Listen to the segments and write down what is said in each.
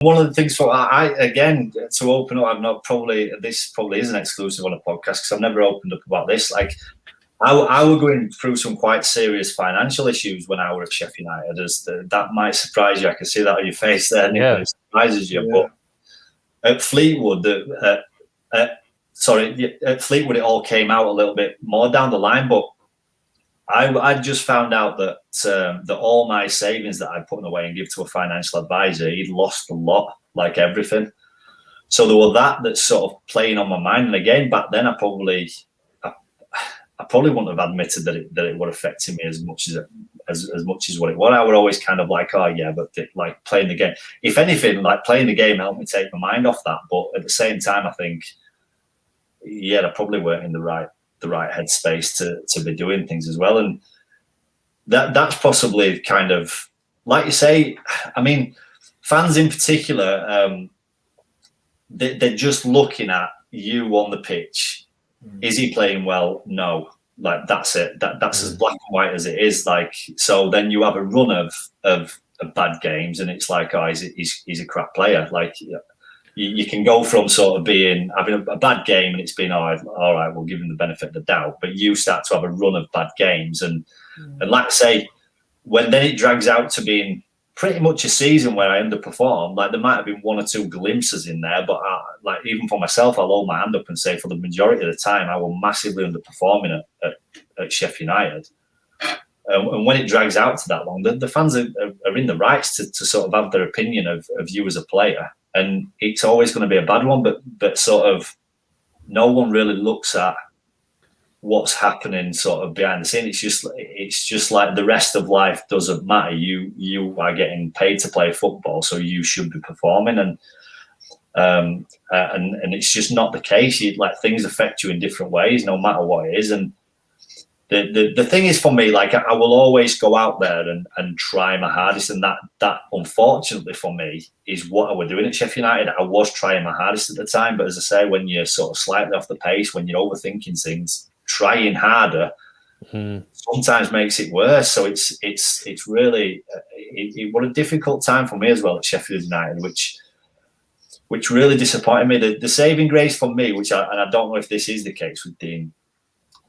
one of the things for I again to open up, this probably is an exclusive on a podcast because I've never opened up about this. Like I were going through some quite serious financial issues when I were at Sheffield United. That might surprise you. I can see that on your face there, Nick. It surprises you. Yeah. But at Fleetwood, at Fleetwood, it all came out a little bit more down the line. But I just found out that all my savings that I'd put away and give to a financial advisor, he'd lost a lot, like everything. So there were that's sort of playing on my mind. And again, back then, I probably wouldn't have admitted that it would affect me as much as what it was. I would always kind of like, oh yeah, but like playing the game. If anything, like playing the game helped me take my mind off that. But at the same time, I think, yeah, I probably weren't in the right headspace to be doing things as well. And that's possibly kind of, like you say, I mean, fans in particular, they're just looking at you on the pitch. Is he playing well? No. Like that's it. That's as black and white as it is. Like, so then you have a run of bad games, and it's like, oh, he's a crap player. Like, you can go from sort of having a bad game, and it's been all right, we'll give him the benefit of the doubt. But you start to have a run of bad games, and like I say, when then it drags out to being pretty much a season where I underperformed, like there might have been one or two glimpses in there, but like even for myself, I'll hold my hand up and say for the majority of the time, I was massively underperforming at Sheffield United. And when it drags out to that long, the fans are in the rights to sort of have their opinion of you as a player. And it's always going to be a bad one, but sort of no one really looks at what's happening sort of behind the scene. It's just like the rest of life doesn't matter. You are getting paid to play football, so you should be performing, and it's just not the case. Like things affect you in different ways, no matter what it is. And the thing is for me, like I will always go out there and try my hardest, and that unfortunately for me is what I was doing at Sheffield United. I was trying my hardest at the time, but as I say, when you're sort of slightly off the pace, when you're overthinking things, trying harder sometimes makes it worse. So it's really what a difficult time for me as well at Sheffield United, which really disappointed me. The saving grace for me, and I don't know if this is the case with Dean.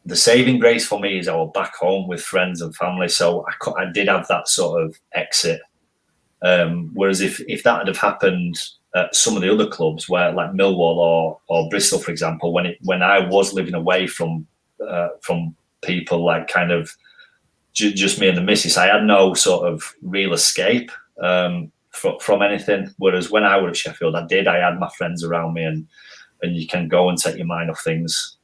The saving grace for me is I was back home with friends and family, so I did have that sort of exit. Whereas if that had have happened at some of the other clubs, where like Millwall or Bristol, for example, when I was living away from people, like kind of just me and the missus, I had no sort of real escape from anything. Whereas when I was at Sheffield, I had my friends around me, and you can go and take your mind off things